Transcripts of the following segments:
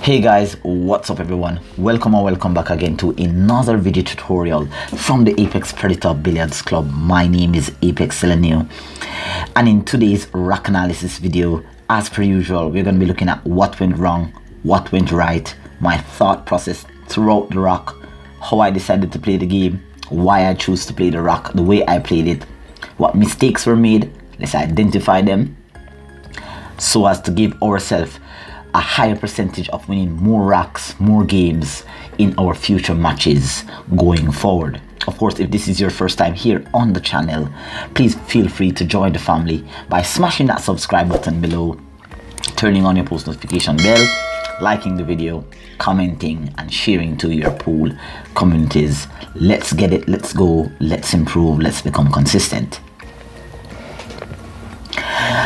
Hey guys, what's up everyone? Welcome or welcome back again to another video tutorial from the Apex Predator Billiards Club. My name is Apex Selenio, and in today's rack analysis video, as per usual, we're going to be looking at what went wrong, what went right, my thought process throughout the rack, how I decided to play the game, why I chose to play the rack the way I played it, what mistakes were made, let's identify them so as to give ourselves a higher percentage of winning more racks, more games in our future matches going forward. Of course, if this is your first time here on the channel, please feel free to join the family by smashing that subscribe button below, turning on your post notification bell, liking the video, commenting and sharing to your pool communities. Let's get it, let's go, let's improve, let's become consistent.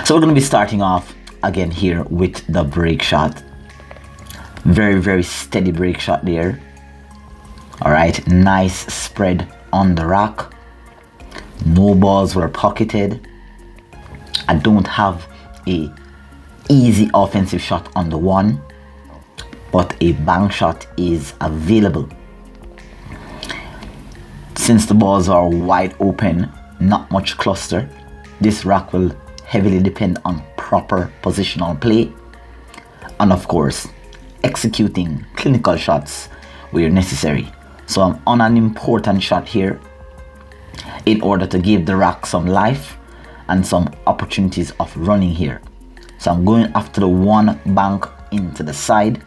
So we're going to be starting off again here with the break shot. Very steady break shot there. All right, nice spread on the rack. No balls were pocketed. I don't have a easy offensive shot on the one, but a bank shot is available. Since the balls are wide open, not much cluster, this rack will heavily depend on proper positional play and of course executing clinical shots where necessary. So I'm on an important shot here in order to give the rack some life and some opportunities of running here. So I'm going after the one bank into the side.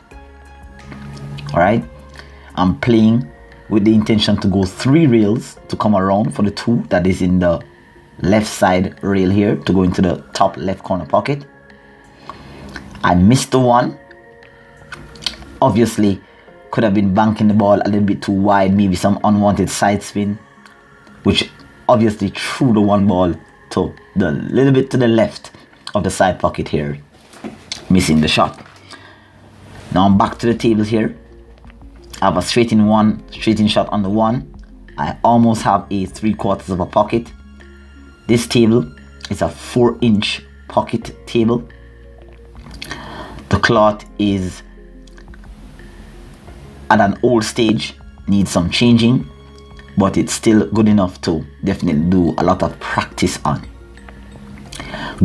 All right, I'm playing with the intention to go 3 rails to come around for the 2 that is in the left side rail here to go into the top left corner pocket. I missed the 1. Obviously could have been banking the ball a little bit too wide, maybe some unwanted side spin, which obviously threw the 1 ball to the little bit to the left of the side pocket here, missing the shot. Now I'm back to the table here. I have a straight in shot on the 1. I almost have a 3/4 of a pocket. This table is a 4-inch pocket table. The cloth is at an old stage, needs some changing, but it's still good enough to definitely do a lot of practice on.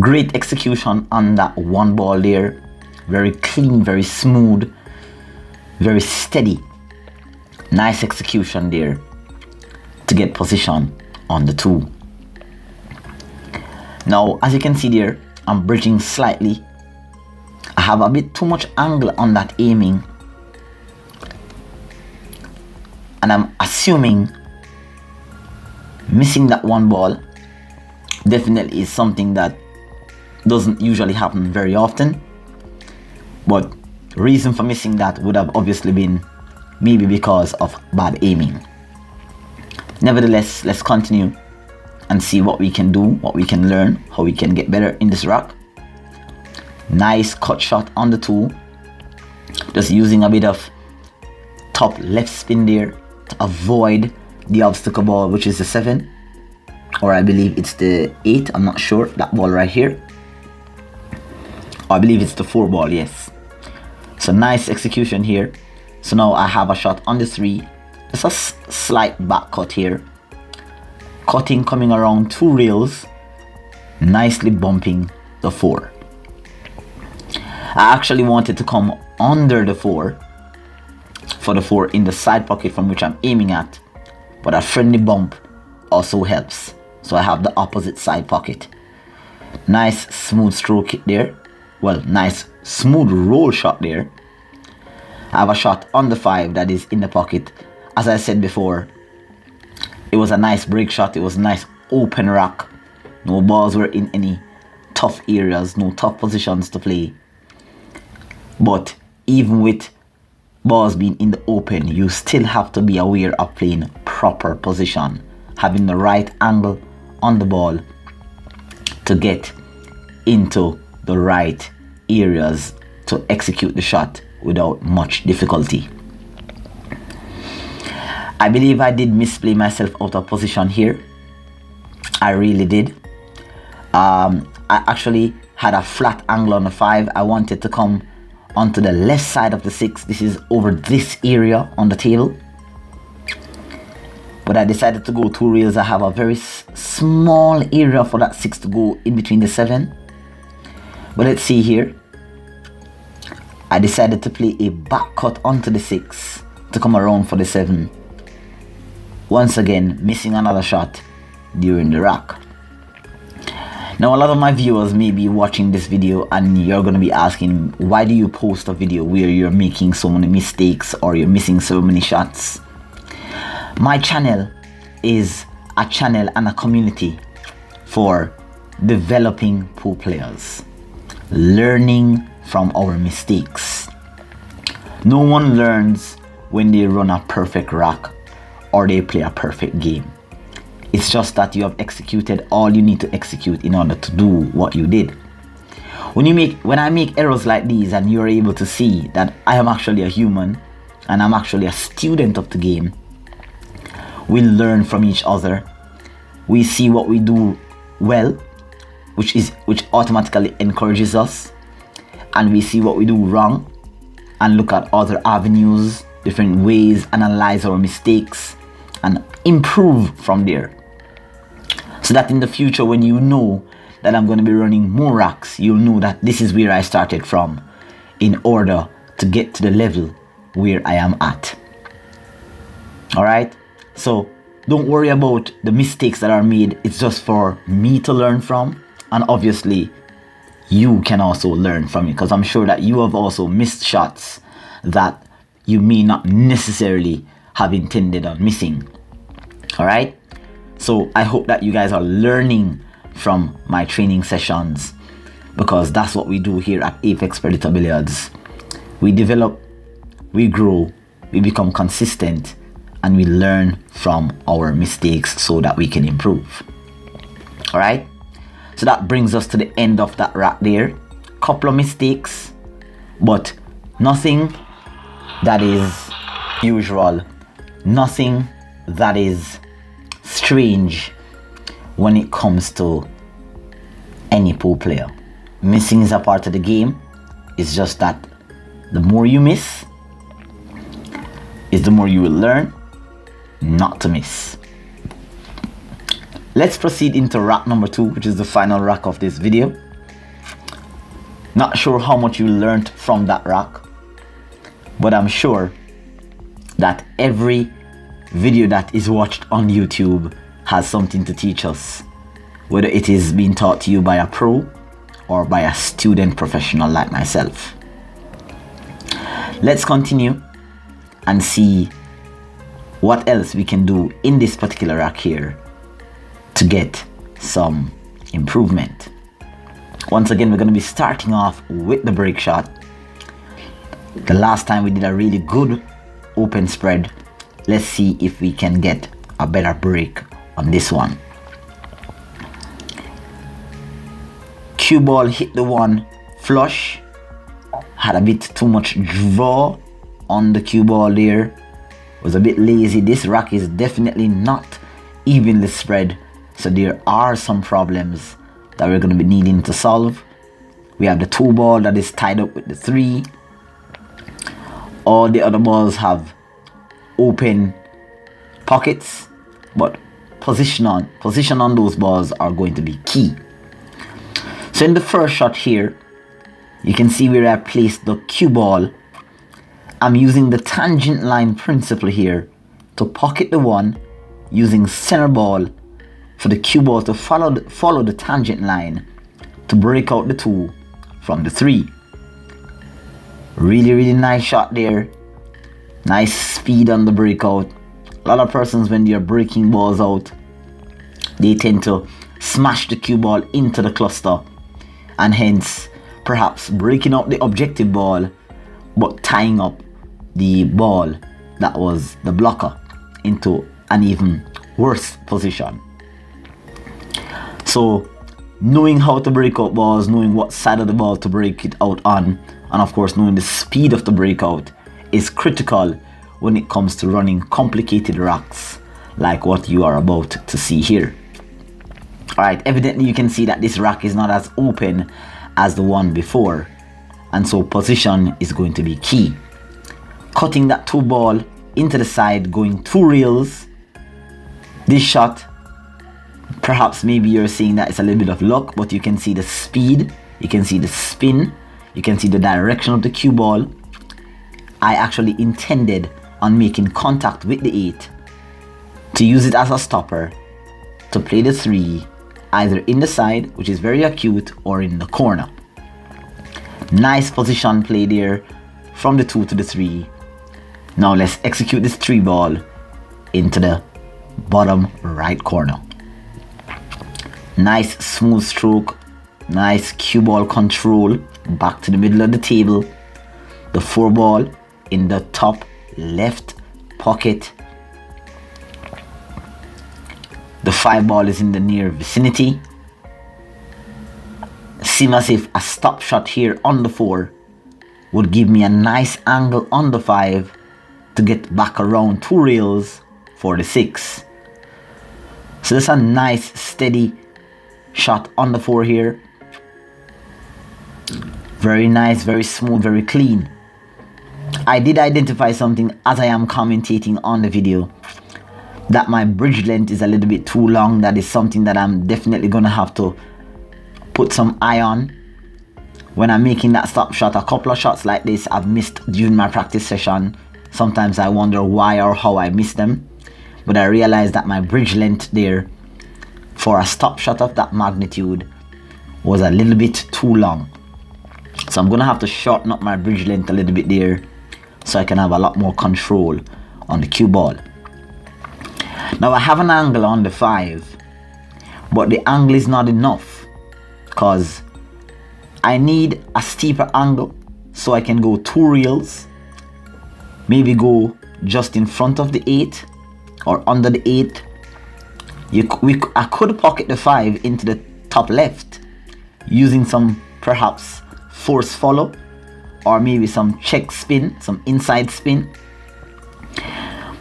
Great execution on that 1 ball there. Very clean, very smooth, very steady. Nice execution there to get position on the 2. Now, as you can see there, I'm bridging slightly. I have a bit too much angle on that aiming, and I'm assuming missing that 1 ball definitely is something that doesn't usually happen very often, but reason for missing that would have obviously been maybe because of bad aiming. Nevertheless, let's continue and see what we can do, what we can learn, how we can get better in this rack. Nice cut shot on the 2. Just using a bit of top left spin there to avoid the obstacle ball, which is the 7, or I believe it's the 8, I'm not sure, that ball right here. Or I believe it's the 4 ball, yes. So nice execution here. So now I have a shot on the 3. It's a slight back cut here. Cutting, coming around 2 rails, nicely bumping the 4. I actually wanted to come under the 4 for the 4 in the side pocket from which I'm aiming at, but a friendly bump also helps. So I have the opposite side pocket. Nice smooth stroke there. Well, nice smooth roll shot there. I have a shot on the 5 that is in the pocket. As I said before, it was a nice break shot. It was a nice open rack. No balls were in any tough areas, no tough positions to play. But even with balls being in the open, you still have to be aware of playing proper position, having the right angle on the ball to get into the right areas to execute the shot without much difficulty. I believe I did misplay myself out of position here. I really did. I actually had a flat angle on the 5. I wanted to come onto the left side of the 6. This is over this area on the table. But I decided to go 2 rails. I have a very small area for that 6 to go in between the 7. But let's see here. I decided to play a back cut onto the 6 to come around for the 7. Once again, missing another shot during the rack. Now, a lot of my viewers may be watching this video and you're going to be asking, why do you post a video where you're making so many mistakes or you're missing so many shots? My channel is a channel and a community for developing pool players, learning from our mistakes. No one learns when they run a perfect rack or they play a perfect game. It's just that you have executed all you need to execute in order to do what you did. When I make errors like these and you're able to see that I am actually a human and I'm actually a student of the game, we learn from each other. We see what we do well, which automatically encourages us, and we see what we do wrong and look at other avenues, different ways, analyze our mistakes and improve from there. So that in the future, when you know that I'm going to be running more racks, you'll know that this is where I started from in order to get to the level where I am at. Alright? So don't worry about the mistakes that are made. It's just for me to learn from. And obviously, you can also learn from it, because I'm sure that you have also missed shots that you may not necessarily have intended on missing. Alright? So I hope that you guys are learning from my training sessions, because that's what we do here at Apex Predator Billiards. We develop, we grow, we become consistent, and we learn from our mistakes so that we can improve. Alright? So that brings us to the end of that rack there. Couple of mistakes, but nothing that is usual, nothing that is strange when it comes to any pool player. Missing is a part of the game. It's just that the more you miss is the more you will learn not to miss. Let's proceed into rack number 2, which is the final rack of this video. Not sure how much you learned from that rack, but I'm sure that every video that is watched on YouTube has something to teach us, whether it is being taught to you by a pro or by a student professional like myself. Let's continue and see what else we can do in this particular rack here to get some improvement. Once again, we're going to be starting off with the break shot. The last time we did a really good open spread. Let's see if we can get a better break on this one. Cue ball hit the 1 flush. Had a bit too much draw on the cue ball there. Was a bit lazy. This rack is definitely not evenly spread, so there are some problems that we're going to be needing to solve. We have the 2 ball that is tied up with the 3. All the other balls have open pockets, but position on those balls are going to be key. So in the first shot here, you can see where I placed the cue ball. I'm using the tangent line principle here to pocket the 1, using center ball for the cue ball to follow the tangent line to break out the 2 from the 3. Really nice shot there. Nice speed on the breakout. A lot of persons, when they're breaking balls out, they tend to smash the cue ball into the cluster, and hence perhaps breaking out the objective ball but tying up the ball that was the blocker into an even worse position. So knowing how to break out balls, knowing what side of the ball to break it out on, and of course knowing the speed of the breakout is critical when it comes to running complicated racks like what you are about to see here. Alright, evidently you can see that this rack is not as open as the one before, and so position is going to be key. Cutting that 2 ball into the side, going 2 reels. This shot, perhaps maybe you're seeing that it's a little bit of luck, but you can see the speed, you can see the spin, you can see the direction of the cue ball. I actually intended on making contact with the 8 to use it as a stopper to play the 3 either in the side, which is very acute, or in the corner. Nice position play there from the 2 to the 3. Now let's execute this 3 ball into the bottom right corner. Nice smooth stroke, nice cue ball control back to the middle of the table. The 4 ball in the top left pocket. The 5 ball is in the near vicinity. Seems as if a stop shot here on the 4 would give me a nice angle on the 5 to get back around 2 rails for the 6. So that's a nice steady shot on the 4 here. Very nice, very smooth, very clean. I did identify something as I am commentating on the video, that my bridge length is a little bit too long. That is something that I'm definitely gonna have to put some eye on when I'm making that stop shot. A couple of shots like this I've missed during my practice session. Sometimes I wonder why or how I missed them, but I realized that my bridge length there for a stop shot of that magnitude was a little bit too long. So I'm gonna have to shorten up my bridge length a little bit there so I can have a lot more control on the cue ball. Now I have an angle on the 5, but the angle is not enough because I need a steeper angle so I can go 2 reels, maybe go just in front of the 8 or under the 8. I could pocket the 5 into the top left using some perhaps force follow or maybe some check spin, some inside spin.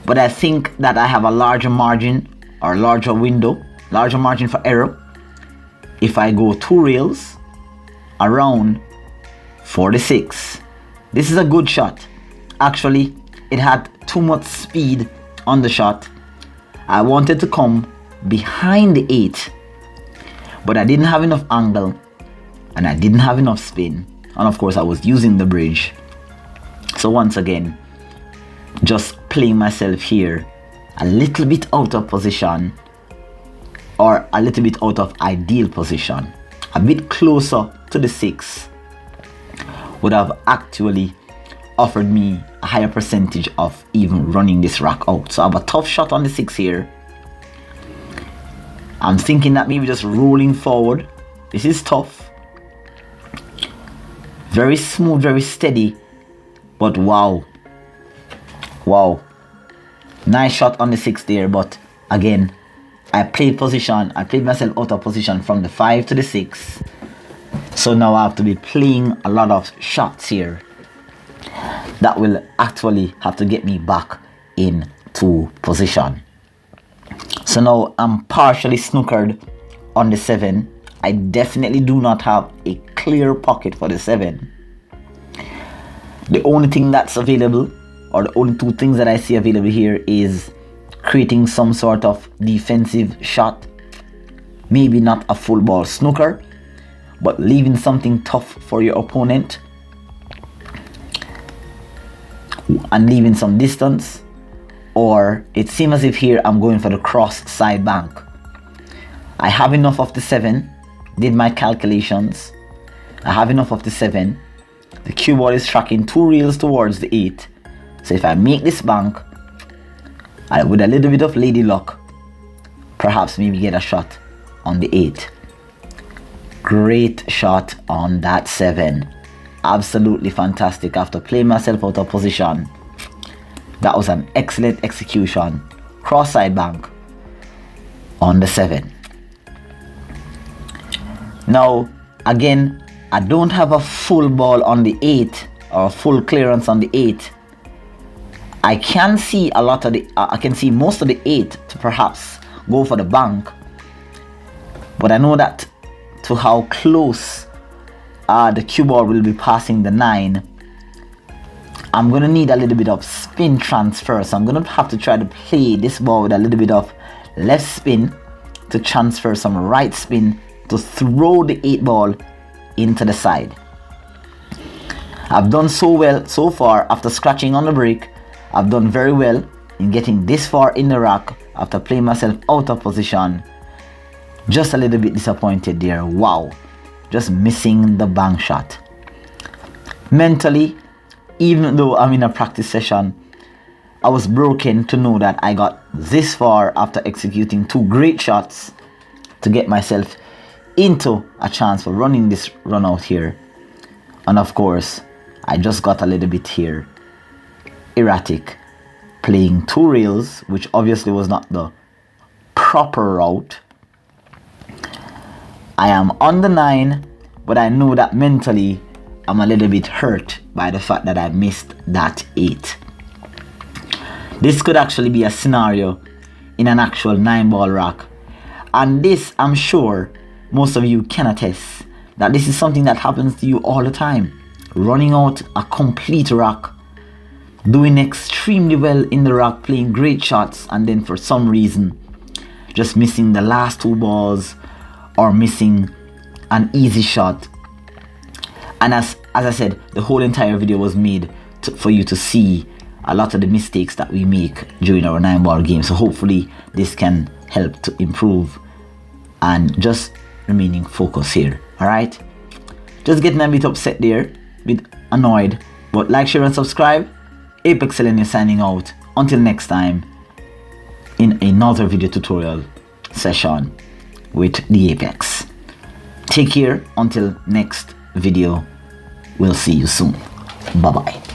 But I think that I have a larger margin or larger window, larger margin for error if I go 2 reels around 46. This is a good shot. Actually, it had too much speed on the shot. I wanted to come behind the 8, but I didn't have enough angle and I didn't have enough spin, and of course I was using the bridge. So once again, just playing myself here a little bit out of position, or a little bit out of ideal position. A bit closer to the 6 would have actually offered me a higher percentage of even running this rack out. So I have a tough shot on the 6 here. I'm thinking that maybe just rolling forward. This is tough. Very smooth, very steady. But wow. Wow. Nice shot on the 6 there. But again, I played myself out of position from the 5 to the 6. So now I have to be playing a lot of shots here that will actually have to get me back into position. So now I'm partially snookered on the 7. I definitely do not have a clear pocket for the 7. The only thing that's available, or the only 2 things that I see available here, is creating some sort of defensive shot. Maybe not a full ball snooker, but leaving something tough for your opponent and leaving some distance. Or it seems as if here I'm going for the cross side bank. I have enough of the 7, did my calculations. I have enough of the 7. The cue ball is tracking 2 reels towards the 8. So if I make this bank, with a little bit of lady luck, perhaps maybe get a shot on the 8. Great shot on that 7. Absolutely fantastic. After playing myself out of position, that was an excellent execution. Cross side bank on the 7. Now again, I don't have a full ball on the 8 or a full clearance on the 8. I can see a lot of I can see most of the 8 to perhaps go for the bank, but I know that to how close the cue ball will be passing the 9, I'm gonna need a little bit of spin transfer. So I'm gonna have to try to play this ball with a little bit of left spin to transfer some right spin to throw the 8 ball into the side. I've done so well so far after scratching on the break. I've done very well in getting this far in the rack after playing myself out of position. Just a little bit disappointed there. Wow, just missing the bank shot. Mentally, even though I'm in a practice session, I was broken to know that I got this far after executing 2 great shots to get myself into a chance for running this run out here. And of course, I just got a little bit here erratic, playing 2 rails, which obviously was not the proper route. I am on the 9, but I know that mentally I'm a little bit hurt by the fact that I missed that 8. This could actually be a scenario in an actual 9-ball rack, and this, I'm sure most of you can attest that this is something that happens to you all the time. Running out a complete rack, doing extremely well in the rack, playing great shots, and then for some reason just missing the last 2 balls or missing an easy shot. And as I said, the whole entire video was made for you to see a lot of the mistakes that we make during our 9-ball game. So hopefully this can help to improve and just remaining focused here. Alright, just getting a bit upset there, a bit annoyed, but like, share and subscribe. Apex Selene is signing out. Until next time in another video tutorial session with the Apex. Take care until next video. We'll see you soon. Bye bye.